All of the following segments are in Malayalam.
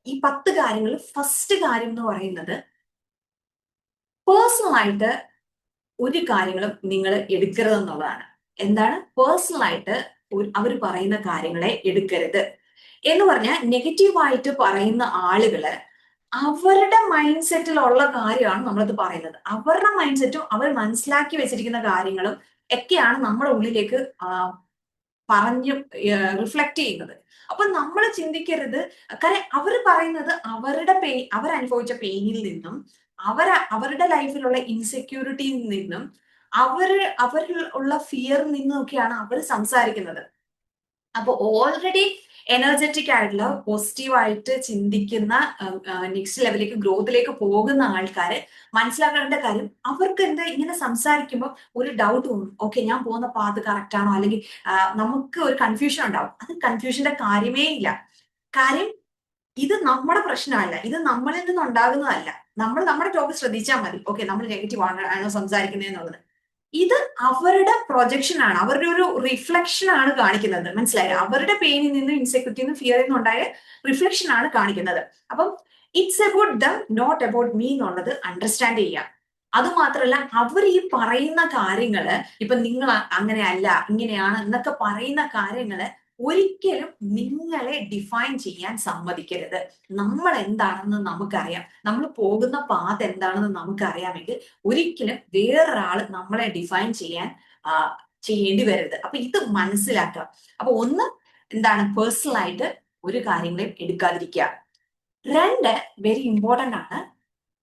ഈ 10 കാര്യങ്ങളിൽ ഫസ്റ്റ് കാര്യം എന്ന് പറയുന്നത് പേഴ്സണൽ ആയിട്ട് ഒരു കാര്യങ്ങളും നിങ്ങൾ എടുക്കരുതെന്നുള്ളതാണ്. എന്താണ്? പേഴ്സണൽ ആയിട്ട് അവർ പറയുന്ന കാര്യങ്ങളെ എടുക്കരുത് എന്ന് പറഞ്ഞാൽ നെഗറ്റീവായിട്ട് പറയുന്ന ആളുകള് അവരുടെ മൈൻഡ് സെറ്റിലുള്ള കാര്യമാണ് നമ്മളത് പറയുന്നത്. അവരുടെ മൈൻഡ് സെറ്റും അവർ മനസ്സിലാക്കി വെച്ചിരിക്കുന്ന കാര്യങ്ങളും ഒക്കെയാണ് നമ്മുടെ ഉള്ളിലേക്ക് പറഞ്ഞു റിഫ്ലക്ട് ചെയ്യുന്നത്. അപ്പൊ നമ്മൾ ചിന്തിക്കരുത്. കാരണം അവർ പറയുന്നത് അവരനുഭവിച്ച പെയിനിൽ നിന്നും അവരുടെ ലൈഫിലുള്ള ഇൻസെക്യൂരിറ്റിയിൽ നിന്നും അവരിൽ ഉള്ള ഫിയറിൽ നിന്നൊക്കെയാണ് അവർ സംസാരിക്കുന്നത്. അപ്പൊ ഓൾറെഡി എനർജറ്റിക് ആയിട്ടുള്ള പോസിറ്റീവായിട്ട് ചിന്തിക്കുന്ന നെക്സ്റ്റ് ലെവലിലേക്ക് ഗ്രോത്തിലേക്ക് പോകുന്ന ആൾക്കാര് മനസ്സിലാക്കേണ്ട കാര്യം അവർക്ക് എന്താ ഇങ്ങനെ സംസാരിക്കുമ്പോൾ ഒരു ഡൗട്ട് തോന്നും. ഓക്കെ, ഞാൻ പോകുന്ന പാത്ത് കറക്റ്റ് ആണോ, അല്ലെങ്കിൽ നമുക്ക് ഒരു കൺഫ്യൂഷൻ ഉണ്ടാവും. അത് കൺഫ്യൂഷന്റെ കാര്യമേ ഇല്ല. കാര്യം ഇത് നമ്മുടെ പ്രശ്നമല്ല, ഇത് നമ്മളിൽ നിന്ന് ഉണ്ടാകുന്നതല്ല. നമ്മൾ നമ്മുടെ ടോക്ക് ശ്രദ്ധിച്ചാൽ മതി. ഓക്കെ, നമ്മൾ നെഗറ്റീവ് ആണോ സംസാരിക്കുന്നത് എന്നുള്ളത്. ഇത് അവരുടെ പ്രൊജക്ഷൻ ആണ്, അവരുടെ ഒരു റിഫ്ലക്ഷൻ ആണ് കാണിക്കുന്നത്. മനസ്സിലായോ? അവരുടെ പെയിനിൽ നിന്ന്, ഇൻസെക്യൂരിറ്റിയിൽ നിന്ന്, ഫിയറിൽ നിന്ന് ഉണ്ടായ റിഫ്ലക്ഷൻ ആണ് കാണിക്കുന്നത്. അപ്പം it's about them, not about me എന്നുള്ളത് അണ്ടർസ്റ്റാൻഡ് ചെയ്യാം. അത് മാത്രമല്ല, അവർ ഈ പറയുന്ന കാര്യങ്ങള് ഇപ്പൊ നിങ്ങൾ അങ്ങനെയല്ല ഇങ്ങനെയാണ് എന്നൊക്കെ പറയുന്ന കാര്യങ്ങള് ഒരിക്കലും നിങ്ങളെ ഡിഫൈൻ ചെയ്യാൻ സമ്മതിക്കരുത്. നമ്മൾ എന്താണെന്ന് നമുക്കറിയാം, നമ്മൾ പോകുന്ന പാത്ത് എന്താണെന്ന് നമുക്കറിയാമെങ്കിൽ ഒരിക്കലും വേറൊരാൾ നമ്മളെ ഡിഫൈൻ ചെയ്യേണ്ടി വരരുത്. അപ്പൊ ഇത് മനസ്സിലാക്കുക. അപ്പൊ ഒന്ന് എന്താണ്, പേഴ്സണൽ ആയിട്ട് ഒരു കാര്യങ്ങളെയും എടുക്കാതിരിക്കുക. രണ്ട്, വെരി ഇമ്പോർട്ടന്റ് ആണ്,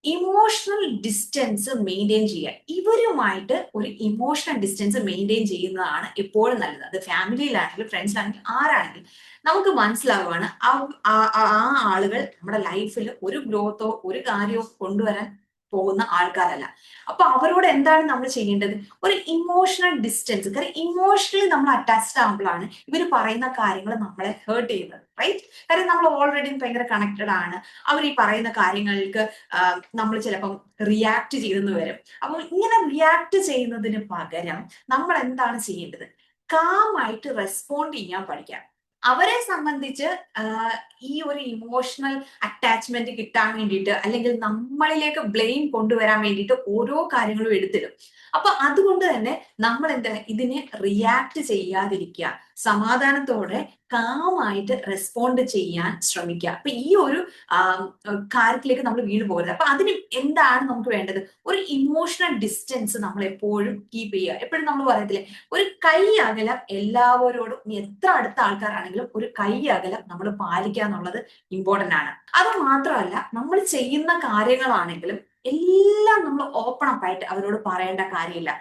ഇമോഷണൽ ഡിസ്റ്റൻസ് മെയിൻറ്റെയിൻ ചെയ്യുക. ഇവരുമായിട്ട് ഒരു ഇമോഷണൽ ഡിസ്റ്റൻസ് മെയിൻറ്റെയിൻ ചെയ്യുന്നതാണ് എപ്പോഴും നല്ലത്. അത് ഫാമിലിയിലാണെങ്കിലും ഫ്രണ്ട്സിലാണെങ്കിലും ആരാണെങ്കിലും നമുക്ക് മനസ്സിലാവുകയാണ് ആ ആളുകൾ നമ്മുടെ ലൈഫിൽ ഒരു ഗ്രോത്തോ ഒരു കാര്യമോ കൊണ്ടുവരാൻ പോകുന്ന ആൾക്കാരല്ല. അപ്പൊ അവരോട് എന്താണ് നമ്മൾ ചെയ്യേണ്ടത്? ഒരു ഇമോഷണൽ ഡിസ്റ്റൻസ്. കാരണം ഇമോഷണലി നമ്മൾ അറ്റാച്ച്ഡ് ആകുമ്പോഴാണ് ഇവർ പറയുന്ന കാര്യങ്ങൾ നമ്മളെ ഹേർട്ട് ചെയ്യുന്നത്. റൈറ്റ്? കാര്യം നമ്മൾ ഓൾറെഡി ഭയങ്കര കണക്റ്റഡ് ആണ്. അവർ ഈ പറയുന്ന കാര്യങ്ങൾക്ക് നമ്മൾ ചിലപ്പം റിയാക്ട് ചെയ്തെന്ന് വരും. അപ്പോൾ ഇങ്ങനെ റിയാക്ട് ചെയ്യുന്നതിന് പകരം നമ്മൾ എന്താണ് ചെയ്യേണ്ടത്? കാമായിട്ട് റെസ്പോണ്ട് ചെയ്യാൻ പഠിക്കാം. അവരെ സംബന്ധിച്ച് ഈ ഒരു ഇമോഷണൽ അറ്റാച്ച്മെന്റ് കിട്ടാൻ വേണ്ടിയിട്ട്, അല്ലെങ്കിൽ നമ്മളിലേക്ക് ബ്ലെയിം കൊണ്ടുവരാൻ വേണ്ടിയിട്ട് ഓരോ കാര്യങ്ങളും എടുത്തിടും. അപ്പൊ അതുകൊണ്ട് തന്നെ നമ്മൾ എന്താ ഇതിനെ റിയാക്ട് ചെയ്യാതിരിക്കുക, സമാധാനത്തോടെ കാമായിട്ട് റെസ്പോണ്ട് ചെയ്യാൻ ശ്രമിക്കുക. അപ്പൊ ഈ ഒരു കാര്യത്തിലേക്ക് നമ്മൾ വീണ് പോകരുത്. അപ്പൊ അതിന് എന്താണ് നമുക്ക് വേണ്ടത്? ഒരു ഇമോഷണൽ ഡിസ്റ്റൻസ് നമ്മൾ എപ്പോഴും കീപ്പ് ചെയ്യുക. എപ്പോഴും നമ്മൾ പറയത്തില്ലേ, ഒരു കൈ അകലം എല്ലാവരോടും, എത്ര അടുത്ത ആൾക്കാരാണെങ്കിലും ഒരു കൈ അകലം നമ്മൾ പാലിക്കുക എന്നുള്ളത് ഇമ്പോർട്ടന്റ് ആണ്. അത് മാത്രമല്ല, നമ്മൾ ചെയ്യുന്ന കാര്യങ്ങളാണെങ്കിലും എല്ലാം നമ്മൾ ഓപ്പൺ അപ്പ് ആയിട്ട് അവരോട് പറയേണ്ട കാര്യമില്ല.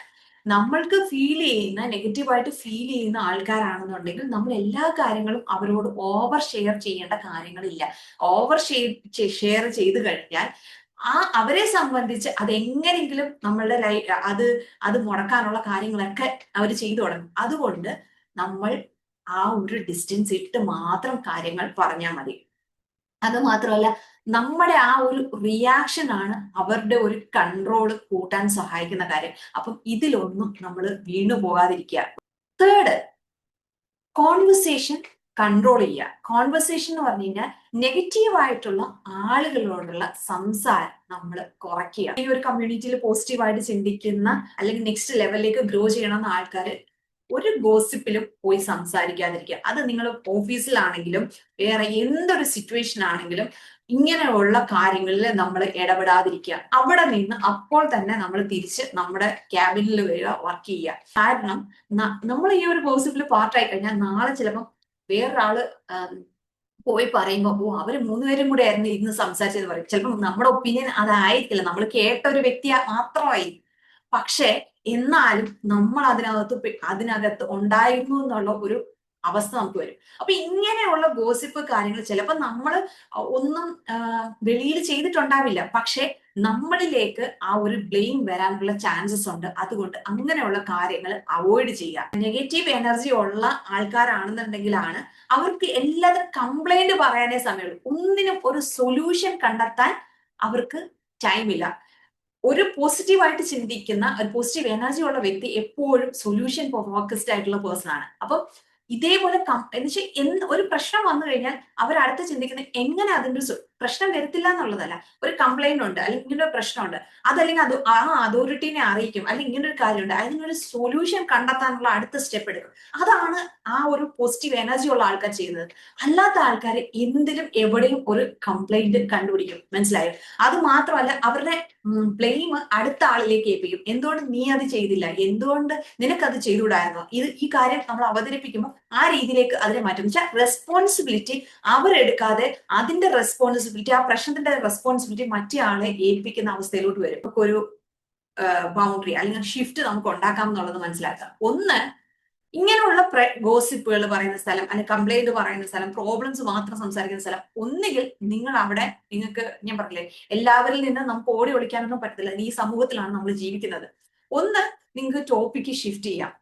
നമ്മൾക്ക് ഫീൽ ചെയ്യുന്ന, നെഗറ്റീവായിട്ട് ഫീൽ ചെയ്യുന്ന ആൾക്കാരാണെന്നുണ്ടെങ്കിൽ നമ്മൾ എല്ലാ കാര്യങ്ങളും അവരോട് ഓവർ ഷെയർ ചെയ്യേണ്ട കാര്യങ്ങളില്ല. ഓവർ ഷെയർ ചെയ്ത് കഴിഞ്ഞാൽ അവരെ സംബന്ധിച്ച് അതെങ്ങനെയെങ്കിലും നമ്മളുടെ അത് മുടക്കാനുള്ള കാര്യങ്ങളൊക്കെ അവർ ചെയ്തു തുടങ്ങും. അതുകൊണ്ട് നമ്മൾ ആ ഒരു ഡിസ്റ്റൻസ് ഇട്ട് മാത്രം കാര്യങ്ങൾ പറഞ്ഞാൽ മതി. അത് മാത്രമല്ല, നമ്മുടെ ആ ഒരു റിയാക്ഷൻ ആണ് അവരുടെ ഒരു കൺട്രോൾ കൂട്ടാൻ സഹായിക്കുന്ന കാര്യം. അപ്പം ഇതിലൊന്നും നമ്മൾ വീണു പോകാതിരിക്കുക. തേർഡ്, കോൺവെർസേഷൻ കൺട്രോൾ ചെയ്യുക. കോൺവെർസേഷൻ എന്ന് പറഞ്ഞു കഴിഞ്ഞാൽ നെഗറ്റീവ് ആയിട്ടുള്ള ആളുകളോടുള്ള സംസാരം നമ്മൾ കുറയ്ക്കുക. ഈ ഒരു കമ്മ്യൂണിറ്റിയിൽ പോസിറ്റീവായിട്ട് ചിന്തിക്കുന്ന, അല്ലെങ്കിൽ നെക്സ്റ്റ് ലെവലിലേക്ക് ഗ്രോ ചെയ്യണമെന്ന ആൾക്കാർ ഒരു ഗോസിപ്പിലും പോയി സംസാരിക്കാതിരിക്കുക. അത് നിങ്ങൾ ഓഫീസിലാണെങ്കിലും വേറെ എന്തൊരു സിറ്റുവേഷൻ ആണെങ്കിലും ഇങ്ങനെയുള്ള കാര്യങ്ങളിൽ നമ്മൾ ഇടപെടാതിരിക്കുക. അവിടെ നിന്ന് അപ്പോൾ തന്നെ നമ്മൾ തിരിച്ച് നമ്മുടെ ക്യാബിനിൽ വരിക, വർക്ക് ചെയ്യുക. കാരണം നമ്മൾ ഈ ഒരു ഗോസിപ്പിൽ പാർട്ടായി കഴിഞ്ഞാൽ നാളെ ചിലപ്പം വേറൊരാള് പോയി പറയുമ്പോൾ അവര് മൂന്നുപേരും കൂടെ ആയിരുന്നു ഇന്ന് സംസാരിച്ചത് പറയും. ചിലപ്പോൾ നമ്മുടെ ഒപ്പീനിയൻ അതായിരിക്കില്ല, നമ്മൾ കേട്ട ഒരു വ്യക്തി മാത്രമായി. പക്ഷെ എന്നാലും നമ്മൾ അതിനകത്ത് ഉണ്ടായിരുന്നു എന്നുള്ള ഒരു അവസ്ഥ നമുക്ക് വരും. അപ്പൊ ഇങ്ങനെയുള്ള ഗോസിപ്പ് കാര്യങ്ങൾ ചിലപ്പോൾ നമ്മൾ ഒന്നും വെളിയിൽ ചെയ്തിട്ടുണ്ടാവില്ല, പക്ഷെ നമ്മളിലേക്ക് ആ ഒരു ബ്ലെയിം വരാനുള്ള ചാൻസസ് ഉണ്ട്. അതുകൊണ്ട് അങ്ങനെയുള്ള കാര്യങ്ങൾ അവോയ്ഡ് ചെയ്യുക. നെഗറ്റീവ് എനർജി ഉള്ള ആൾക്കാരാണെന്നുണ്ടെങ്കിലാണ് അവർക്ക് എല്ലാത്തിനും കംപ്ലൈന്റ് പറയാനേ സമയമുള്ളൂ. ഒന്നിനും ഒരു സൊല്യൂഷൻ കണ്ടെത്താൻ അവർക്ക് ടൈമില്ല. ഒരു പോസിറ്റീവായിട്ട് ചിന്തിക്കുന്ന, ഒരു പോസിറ്റീവ് എനർജി ഉള്ള വ്യക്തി എപ്പോഴും സൊല്യൂഷൻ ഫോക്കസ്ഡ് ആയിട്ടുള്ള പേഴ്സൺ ആണ്. അപ്പം ഇതേപോലെ എന്ന് വെച്ചാൽ ഒരു പ്രശ്നം വന്നു കഴിഞ്ഞാൽ അവർ അടുത്ത് ചിന്തിക്കുന്നത് എങ്ങനെ അതിന്റെ പ്രശ്നം വരത്തില്ല എന്നുള്ളതല്ല. ഒരു കംപ്ലൈന്റ് ഉണ്ട്, അല്ലെങ്കിൽ ഇങ്ങനെ ഒരു പ്രശ്നമുണ്ട്, അതല്ലെങ്കിൽ അത് ആ അതോറിറ്റിനെ അറിയിക്കും, അല്ലെങ്കിൽ ഇങ്ങനെ ഒരു കാര്യമുണ്ട്, അതിനൊരു സൊല്യൂഷൻ കണ്ടെത്താനുള്ള അടുത്ത സ്റ്റെപ്പ് എടുക്കും. അതാണ് ആ ഒരു പോസിറ്റീവ് എനർജി ഉള്ള ആൾക്കാർ ചെയ്യുന്നത്. അല്ലാത്ത ആൾക്കാർ എന്തിലും എവിടെയും ഒരു കംപ്ലൈന്റ് കണ്ടുപിടിക്കും. മനസ്സിലായോ? അത് മാത്രമല്ല, അവരുടെ ബ്ലെയിം അടുത്ത ആളിലേക്ക് ഏൽപ്പിക്കും. എന്തുകൊണ്ട് നീ അത് ചെയ്തില്ല, എന്തുകൊണ്ട് നിനക്കത് ചെയ്തുകൂടായിരുന്നോ, ഈ കാര്യം നമ്മൾ അവതരിപ്പിക്കുമ്പോൾ ആ രീതിയിലേക്ക് അതിനെ മാറ്റും. വെച്ചാൽ റെസ്പോൺസിബിലിറ്റി അവരെടുക്കാതെ അതിന്റെ റെസ്പോൺസിബിലിറ്റി, ആ പ്രശ്നത്തിന്റെ റെസ്പോൺസിബിലിറ്റി മറ്റേ ആളെ ഏൽപ്പിക്കുന്ന അവസ്ഥയിലോട്ട് വരും. ഒരു ബൗണ്ടറി അല്ലെങ്കിൽ ഷിഫ്റ്റ് നമുക്ക് ഉണ്ടാക്കാം എന്നുള്ളത് മനസ്സിലാക്കാം. ഒന്ന്, ഇങ്ങനെയുള്ള ഗോസിപ്പുകൾ പറയുന്ന സ്ഥലം, അല്ലെങ്കിൽ കംപ്ലൈന്റ് പറയുന്ന സ്ഥലം, പ്രോബ്ലംസ് മാത്രം സംസാരിക്കുന്ന സ്ഥലം, ഒന്നുകിൽ നിങ്ങൾ അവിടെ, നിങ്ങൾക്ക് ഞാൻ പറഞ്ഞില്ലേ, എല്ലാവരിൽ നിന്ന് നമുക്ക് ഓടി ഒളിക്കാനൊന്നും പറ്റത്തില്ല. ഈ സമൂഹത്തിലാണ് നമ്മൾ ജീവിക്കുന്നത്. ഒന്ന്, നിങ്ങൾക്ക് ടോപ്പിക്ക് ഷിഫ്റ്റ് ചെയ്യാം.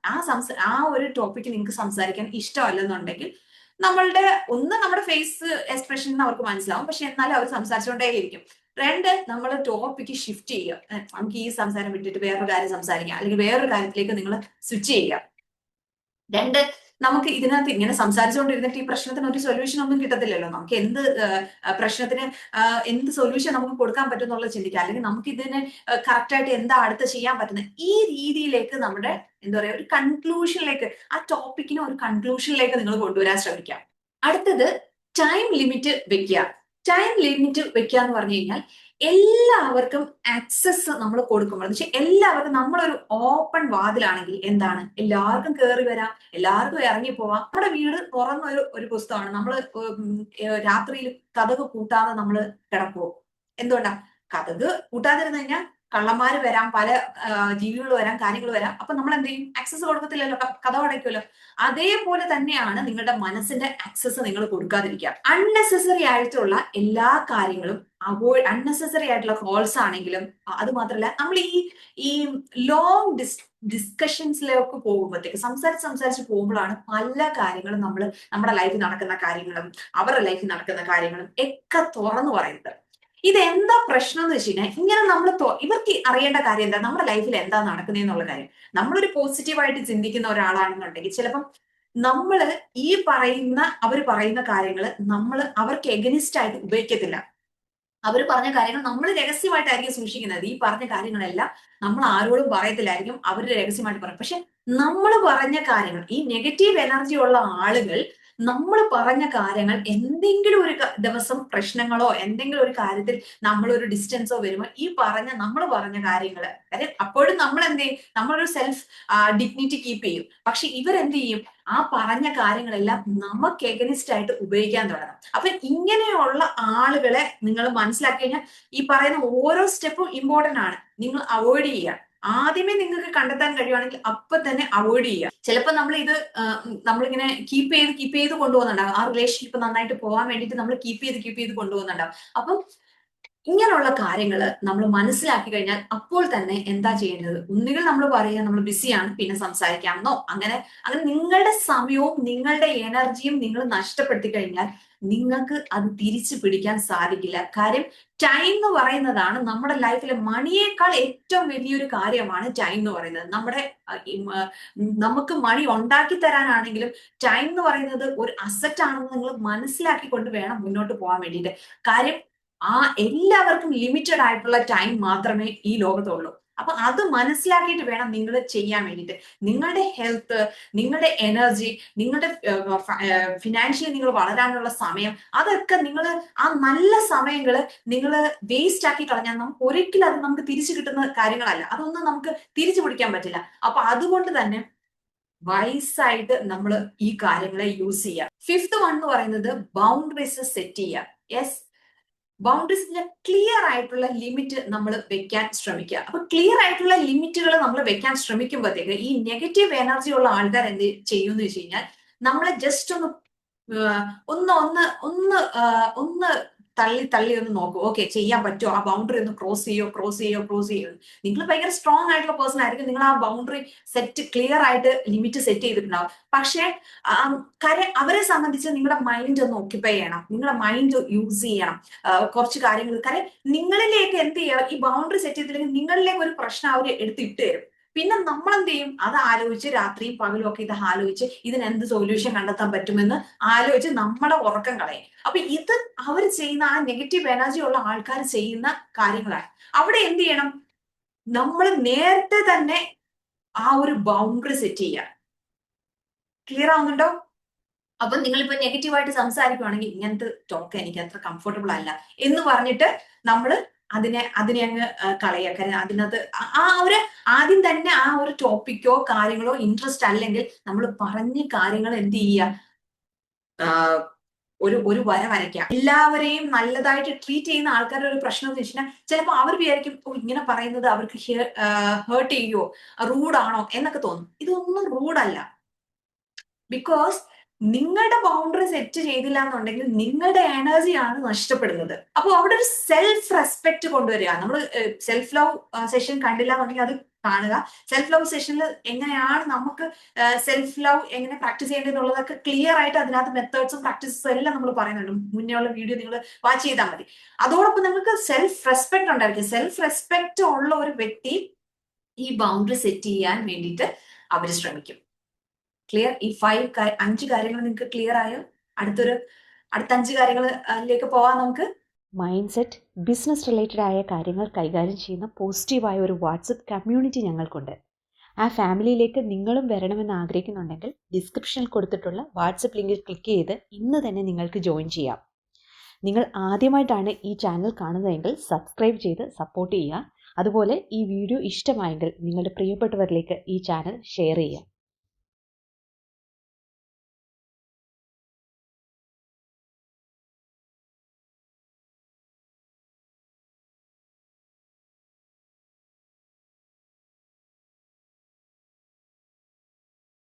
ആ ഒരു ടോപ്പിക്ക് നിങ്ങൾക്ക് സംസാരിക്കാൻ ഇഷ്ടമല്ലെന്നുണ്ടെങ്കിൽ നമ്മുടെ ഫേസ് എക്സ്പ്രഷൻ അവർക്ക് മനസ്സിലാവും, പക്ഷെ എന്നാലും അവർ സംസാരിച്ചുകൊണ്ടേയിരിക്കും. രണ്ട്, നമ്മൾ ടോപ്പിക്ക് ഷിഫ്റ്റ് ചെയ്യുക. നമുക്ക് ഈ സംസാരം വിട്ടിട്ട് വേറൊരു കാര്യം സംസാരിക്കാം, അല്ലെങ്കിൽ വേറൊരു കാര്യത്തിലേക്ക് നിങ്ങൾ സ്വിച്ച് ചെയ്യുക. രണ്ട്, നമുക്ക് ഇതിനകത്ത് ഇങ്ങനെ സംസാരിച്ചുകൊണ്ടിരുന്നിട്ട് ഈ പ്രശ്നത്തിന് ഒരു സൊല്യൂഷൻ ഒന്നും കിട്ടത്തില്ലല്ലോ. നമുക്ക് പ്രശ്നത്തിന് എന്ത് സൊല്യൂഷൻ നമുക്ക് കൊടുക്കാൻ പറ്റും എന്നുള്ളത് ചിന്തിക്കാം, അല്ലെങ്കിൽ നമുക്ക് ഇതിന് കറക്റ്റായിട്ട് എന്താ അടുത്ത് ചെയ്യാൻ പറ്റുന്നത്, ഈ രീതിയിലേക്ക് നമ്മുടെ എന്താ പറയുക, ഒരു കൺക്ലൂഷനിലേക്ക്, ആ ടോപ്പിക്കിനെ ഒരു കൺക്ലൂഷനിലേക്ക് നിങ്ങൾ കൊണ്ടുവരാൻ ശ്രമിക്കാം. അടുത്തത്, ടൈം ലിമിറ്റ് വെക്കുക. ടൈം ലിമിറ്റ് വെക്കുക എന്ന് പറഞ്ഞു കഴിഞ്ഞാൽ എല്ലാവർക്കും ആക്സസ് നമ്മൾ കൊടുക്കുമ്പോൾ, പക്ഷെ എല്ലാവർക്കും, നമ്മളൊരു ഓപ്പൺ വാതിലാണെങ്കിൽ എന്താണ്, എല്ലാവർക്കും കയറി വരാം, എല്ലാവർക്കും ഇറങ്ങി പോവാം. നമ്മുടെ വീട് തുറന്ന ഒരു പുസ്തകമാണ്. നമ്മൾ രാത്രിയിൽ കതക് പൂട്ടാതെ നമ്മൾ കിടക്കുവോ? എന്തുകൊണ്ടാ? കതക് പൂട്ടാതിരുന്നു കഴിഞ്ഞാൽ കള്ളന്മാര് വരാം, പല ജീവികൾ വരാം, കാര്യങ്ങൾ വരാം. അപ്പൊ നമ്മൾ എന്ത് ചെയ്യും? ആക്സസ് കൊടുക്കത്തില്ലല്ലോ, കതക് അടയ്ക്കുമല്ലോ. അതേപോലെ തന്നെയാണ് നിങ്ങളുടെ മനസ്സിന്റെ ആക്സസ് നിങ്ങൾ കൊടുക്കാതിരിക്കുക. അൺനെസസറി ആയിട്ടുള്ള എല്ലാ കാര്യങ്ങളും അൺനെസസറി ആയിട്ടുള്ള കോൾസ് ആണെങ്കിലും, അത് മാത്രമല്ല, നമ്മൾ ഈ ലോങ് ഡിസ്കഷൻസിലേക്ക് പോകുമ്പോഴത്തേക്ക്, സംസാരിച്ച് പോകുമ്പോഴാണ് പല കാര്യങ്ങളും നമ്മുടെ ലൈഫിൽ നടക്കുന്ന കാര്യങ്ങളും അവരുടെ ലൈഫിൽ നടക്കുന്ന കാര്യങ്ങളും ഒക്കെ തുറന്നു പറയുന്നത്. ഇതെന്താ പ്രശ്നം എന്ന് വെച്ച് കഴിഞ്ഞാൽ, ഇങ്ങനെ ഇവർക്ക് അറിയേണ്ട കാര്യം എന്താ, നമ്മുടെ ലൈഫിൽ എന്താ നടക്കുന്നതെന്നുള്ള കാര്യം. നമ്മളൊരു പോസിറ്റീവായിട്ട് ചിന്തിക്കുന്ന ഒരാളാണെന്നുണ്ടെങ്കിൽ ചിലപ്പം അവർ പറയുന്ന കാര്യങ്ങൾ അവർക്ക് എഗനിസ്റ്റ് ആയിട്ട് ഉപയോഗിക്കത്തില്ല. അവർ പറഞ്ഞ കാര്യങ്ങൾ നമ്മൾ രഹസ്യമായിട്ടായിരിക്കും സൂക്ഷിക്കുന്നത്. ഈ പറഞ്ഞ കാര്യങ്ങളെല്ലാം നമ്മൾ ആരോടും പറയത്തില്ലായിരിക്കും, അവർ രഹസ്യമായിട്ട് പറയും. പക്ഷെ നമ്മൾ പറഞ്ഞ കാര്യങ്ങൾ, ഈ നെഗറ്റീവ് എനർജി ഉള്ള ആളുകൾ നമ്മൾ പറഞ്ഞ കാര്യങ്ങൾ എന്തെങ്കിലും ഒരു ദിവസം പ്രശ്നങ്ങളോ എന്തെങ്കിലും ഒരു കാര്യത്തിൽ നമ്മളൊരു ഡിസ്റ്റൻസോ വരുമ്പോൾ നമ്മൾ പറഞ്ഞ കാര്യങ്ങൾ, അതായത് അപ്പോഴും നമ്മൾ എന്ത് ചെയ്യും, നമ്മളൊരു സെൽഫ് ഡിഗ്നിറ്റി കീപ്പ് ചെയ്യും. പക്ഷെ ഇവരെന്ത് ചെയ്യും, ആ പറഞ്ഞ കാര്യങ്ങളെല്ലാം നമുക്ക് എഗനിസ്റ്റ് ആയിട്ട് ഉപയോഗിക്കാൻ തുടങ്ങും. അപ്പൊ ഇങ്ങനെയുള്ള ആളുകളെ നിങ്ങൾ മനസ്സിലാക്കി കഴിഞ്ഞാൽ ഈ പറയുന്ന ഓരോ സ്റ്റെപ്പും ഇമ്പോർട്ടന്റ് ആണ്. നിങ്ങൾ അവോയ്ഡ് ചെയ്യുക. ആദ്യമേ നിങ്ങൾക്ക് കണ്ടെത്താൻ കഴിയുവാണെങ്കിൽ അപ്പൊ തന്നെ അവോയ്ഡ് ചെയ്യുക. ചിലപ്പോൾ നമ്മളിങ്ങനെ കീപ്പ് ചെയ്ത് കൊണ്ടുപോകുന്നുണ്ടാവും. ആ റിലേഷൻഷിപ്പ് നന്നായിട്ട് പോകാൻ വേണ്ടിയിട്ട് നമ്മൾ കീപ്പ് ചെയ്ത് കൊണ്ടുപോകുന്നുണ്ടാവും. അപ്പം ഇങ്ങനെയുള്ള കാര്യങ്ങൾ നമ്മൾ മനസ്സിലാക്കി കഴിഞ്ഞാൽ അപ്പോൾ തന്നെ എന്താ ചെയ്യേണ്ടത്, ഒന്നുകിൽ നമ്മൾ പറയുക നമ്മൾ ബിസിയാണ് പിന്നെ സംസാരിക്കാമെന്നോ, അങ്ങനെ നിങ്ങളുടെ സമയവും നിങ്ങളുടെ എനർജിയും നിങ്ങൾ നഷ്ടപ്പെടുത്തി കഴിഞ്ഞാൽ നിങ്ങൾക്ക് അത് തിരിച്ചു പിടിക്കാൻ സാധിക്കില്ല. കാര്യം ടൈം എന്ന് പറയുന്നതാണ് നമ്മുടെ ലൈഫിലെ മണിയേക്കാൾ ഏറ്റവും വലിയൊരു കാര്യമാണ് ടൈം എന്ന് പറയുന്നത്. നമുക്ക് മണി ഉണ്ടാക്കി തരാനാണെങ്കിലും ടൈം എന്ന് പറയുന്നത് ഒരു അസറ്റ് ആണെന്ന് നിങ്ങൾ മനസ്സിലാക്കിക്കൊണ്ട് വേണം മുന്നോട്ട് പോകാൻ വേണ്ടിയിട്ട്. കാര്യം എല്ലാവർക്കും ലിമിറ്റഡ് ആയിട്ടുള്ള ടൈം മാത്രമേ ഈ ലോകത്തുള്ളൂ. അപ്പൊ അത് മനസ്സിലാക്കിയിട്ട് വേണം നിങ്ങൾ ചെയ്യാൻ വേണ്ടിയിട്ട്. നിങ്ങളുടെ ഹെൽത്ത്, നിങ്ങളുടെ എനർജി, നിങ്ങളുടെ ഫിനാൻഷ്യലി നിങ്ങൾ വളരാനുള്ള സമയം, അതൊക്കെ ആ നല്ല സമയങ്ങൾ നിങ്ങൾ വേസ്റ്റ് ആക്കി കളഞ്ഞാൽ ഒരിക്കലും അത് നമുക്ക് തിരിച്ചു കിട്ടുന്ന കാര്യങ്ങളല്ല. അതൊന്നും നമുക്ക് തിരിച്ചു പിടിക്കാൻ പറ്റില്ല. അപ്പൊ അതുകൊണ്ട് തന്നെ വൈസായിട്ട് നമ്മൾ ഈ കാര്യങ്ങളെ യൂസ് ചെയ്യുക. ഫിഫ്ത്ത് വൺ എന്ന് പറയുന്നത് ബൗണ്ടറീസ് സെറ്റ് ചെയ്യുക. യെസ്, ബൗണ്ടറീസിന്റെ ക്ലിയർ ആയിട്ടുള്ള ലിമിറ്റ് നമ്മൾ വെക്കാൻ ശ്രമിക്കുക. അപ്പൊ ക്ലിയർ ആയിട്ടുള്ള ലിമിറ്റുകൾ നമ്മൾ വെക്കാൻ ശ്രമിക്കുമ്പോഴത്തേക്ക് ഈ നെഗറ്റീവ് എനർജി ഉള്ള ആൾക്കാർ എന്ത് ചെയ്യുമെന്ന് വെച്ച് കഴിഞ്ഞാൽ, നമ്മളെ ജസ്റ്റ് ഒന്ന് തള്ളി ഒന്ന് നോക്കൂ. ഓക്കെ, ചെയ്യാൻ പറ്റുമോ, ആ ബൗണ്ടറി ഒന്ന് ക്രോസ് ചെയ്യോ. നിങ്ങൾ ഭയങ്കര സ്ട്രോങ് ആയിട്ടുള്ള പേഴ്സൺ ആയിരിക്കും, നിങ്ങൾ ആ ബൗണ്ടറി ക്ലിയർ ആയിട്ട് ലിമിറ്റ് സെറ്റ് ചെയ്തിട്ടുണ്ടാവും. പക്ഷെ അവരെ സംബന്ധിച്ച് നിങ്ങളുടെ മൈൻഡ് ഒന്ന് ഓക്യുപ്പൈ ചെയ്യണം, നിങ്ങളുടെ മൈൻഡ് യൂസ് ചെയ്യണം കുറച്ച് കാര്യങ്ങൾ. കാര്യം നിങ്ങളിലേക്ക് എന്ത് ചെയ്യണം, ഈ ബൗണ്ടറി സെറ്റ് ചെയ്തില്ലെങ്കിൽ നിങ്ങളിലേക്ക് ഒരു പ്രശ്നം അവർ എടുത്തിട്ട് തരും. പിന്നെ നമ്മൾ എന്ത് ചെയ്യും? അത് ആലോചിച്ച് രാത്രിയും പകലും ഒക്കെ ഇത് ആലോചിച്ച് ഇതിന് എന്ത് സൊല്യൂഷൻ കണ്ടെത്താൻ പറ്റുമെന്ന് ആലോചിച്ച് നമ്മുടെ ഉറക്കം കളയും. അപ്പൊ ഇത് അവർ ചെയ്യുന്ന ആ നെഗറ്റീവ് എനർജി ഉള്ള ആൾക്കാർ ചെയ്യുന്ന കാര്യങ്ങളാണ്. അവിടെ എന്ത് ചെയ്യണം? നമ്മൾ നേരത്തെ തന്നെ ആ ഒരു ബൗണ്ടറി സെറ്റ് ചെയ്യുക. ക്ലിയർ ആവുന്നുണ്ടോ? അപ്പൊ നിങ്ങളിപ്പോ നെഗറ്റീവായിട്ട് സംസാരിക്കുവാണെങ്കിൽ ഇങ്ങനത്തെ ടോക്ക് എനിക്ക് അത്ര കംഫർട്ടബിൾ അല്ല എന്ന് പറഞ്ഞിട്ട് നമ്മൾ അതിനെ അങ്ങ് കളയുക. കാര്യം അതിനകത്ത് ആ ഒരു ആദ്യം തന്നെ ആ ഒരു ടോപ്പിക്കോ കാര്യങ്ങളോ ഇൻട്രസ്റ്റ് അല്ലെങ്കിൽ നമ്മൾ പറഞ്ഞ കാര്യങ്ങൾ എന്ത് ചെയ്യുക, ഒരു വര വരയ്ക്കുക. എല്ലാവരെയും നല്ലതായിട്ട് ട്രീറ്റ് ചെയ്യുന്ന ആൾക്കാരുടെ ഒരു പ്രശ്നം എന്ന് വെച്ചാൽ ചിലപ്പോൾ അവർ വിചാരിക്കും ഓ ഇങ്ങനെ പറയുന്നത് അവർക്ക് ഹേർട്ട് ചെയ്യുവോ, റൂഡാണോ എന്നൊക്കെ തോന്നും. ഇതൊന്നും റൂഡല്ല. ബിക്കോസ് നിങ്ങളുടെ ബൗണ്ടറി സെറ്റ് ചെയ്തില്ല എന്നുണ്ടെങ്കിൽ നിങ്ങളുടെ എനർജിയാണ് നഷ്ടപ്പെടുന്നത്. അപ്പോൾ അവിടെ ഒരു സെൽഫ് റെസ്പെക്ട് കൊണ്ടുവരിക. നമ്മൾ സെൽഫ് ലവ് സെഷൻ കണ്ടില്ല എന്നുണ്ടെങ്കിൽ അത് കാണുക. സെൽഫ് ലവ് സെഷനിൽ എങ്ങനെയാണ് നമുക്ക് സെൽഫ് ലവ് എങ്ങനെ പ്രാക്ടീസ് ചെയ്യേണ്ടതെന്നുള്ളതൊക്കെ ക്ലിയർ ആയിട്ട് അതിനകത്ത് മെത്തേഡ്സും പ്രാക്ടീസും എല്ലാം നമ്മൾ പറയുന്നുണ്ട്. മുന്നേ ഉള്ള വീഡിയോ നിങ്ങൾ വാച്ച് ചെയ്താൽ മതി. അതോടൊപ്പം നിങ്ങൾക്ക് സെൽഫ് റെസ്പെക്ട് ഉണ്ടായിരിക്കും. സെൽഫ് റെസ്പെക്ട് ഉള്ള ഒരു വ്യക്തി ഈ ബൗണ്ടറി സെറ്റ് ചെയ്യാൻ വേണ്ടിയിട്ട് അവർ ശ്രമിക്കും. ക്ലിയർ? ഈ 5 കാര്യങ്ങൾ നിങ്ങൾക്ക് ക്ലിയർ ആയോ? അടുത്ത 5 കാര്യങ്ങളിലേക്ക് പോവാം നമുക്ക്. മൈൻഡ് സെറ്റ്, ബിസിനസ് റിലേറ്റഡ് ആയ കാര്യങ്ങൾ കൈകാര്യം ചെയ്യുന്ന പോസിറ്റീവായ ഒരു വാട്സപ്പ് കമ്മ്യൂണിറ്റി ഞങ്ങൾക്കുണ്ട്. ആ ഫാമിലിയിലേക്ക് നിങ്ങളും വരണമെന്ന് ആഗ്രഹിക്കുന്നുണ്ടെങ്കിൽ ഡിസ്ക്രിപ്ഷനിൽ കൊടുത്തിട്ടുള്ള വാട്സപ്പ് ലിങ്കിൽ ക്ലിക്ക് ചെയ്ത് ഇന്ന് തന്നെ നിങ്ങൾക്ക് ജോയിൻ ചെയ്യാം. നിങ്ങൾ ആദ്യമായിട്ടാണ് ഈ ചാനൽ കാണുന്നതെങ്കിൽ സബ്സ്ക്രൈബ് ചെയ്ത് സപ്പോർട്ട് ചെയ്യുക. അതുപോലെ ഈ വീഡിയോ ഇഷ്ടമായെങ്കിൽ നിങ്ങളുടെ പ്രിയപ്പെട്ടവരിലേക്ക് ഈ ചാനൽ ഷെയർ ചെയ്യുക.